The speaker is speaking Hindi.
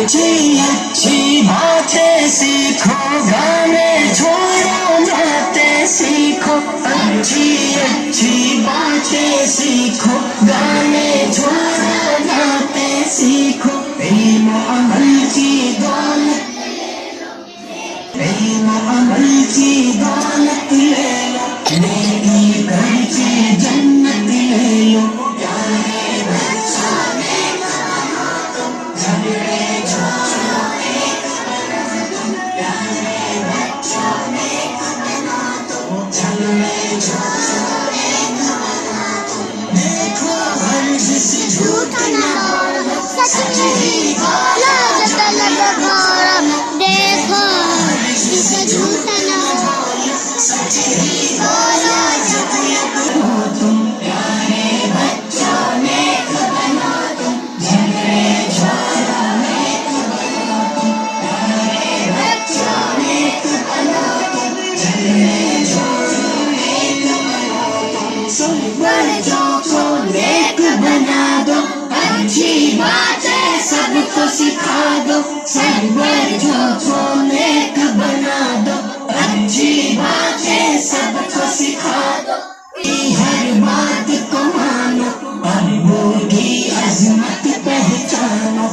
अच्छी बातें सीखो, गाने छोड़ो बातें सीखो। अच्छी बातें सीखो, गाने छोड़ो बातें सीखो। इल्म अमल की दौलत, इल्म अमल की दौलत ले लो, नेकी करके जन्नत ले लो। प्यारे बच्चों नेक बनो तुम, झगड़े छोड़ो नेक बनो तुम। प्यारे बच्चों नेक बनो तुम, झगड़े छोड़ो नेक बनो तुम। देखो हर्ज से झूठ न बोलो, सच ही बोलो जो तलब भरो। देखो इसे झूठ न बोलो, सच ही बोलो जो तलब हो तुम। प्यारे बच्चों नेक बनो तुम, झगड़े छोड़ो नेक बनो तुम। प्यारे बच्चों नेक बनो तुम, झगड़े छोड़ो नेक बनो तुम। सब बच्चों को नेक बना दो, अच्छी बातें सबको सिखा दो। सब बच्चों को नेक बना दो, अच्छी बातें सबको सिखा दो। हर बात को मानो और वो की अजमत पहचानो।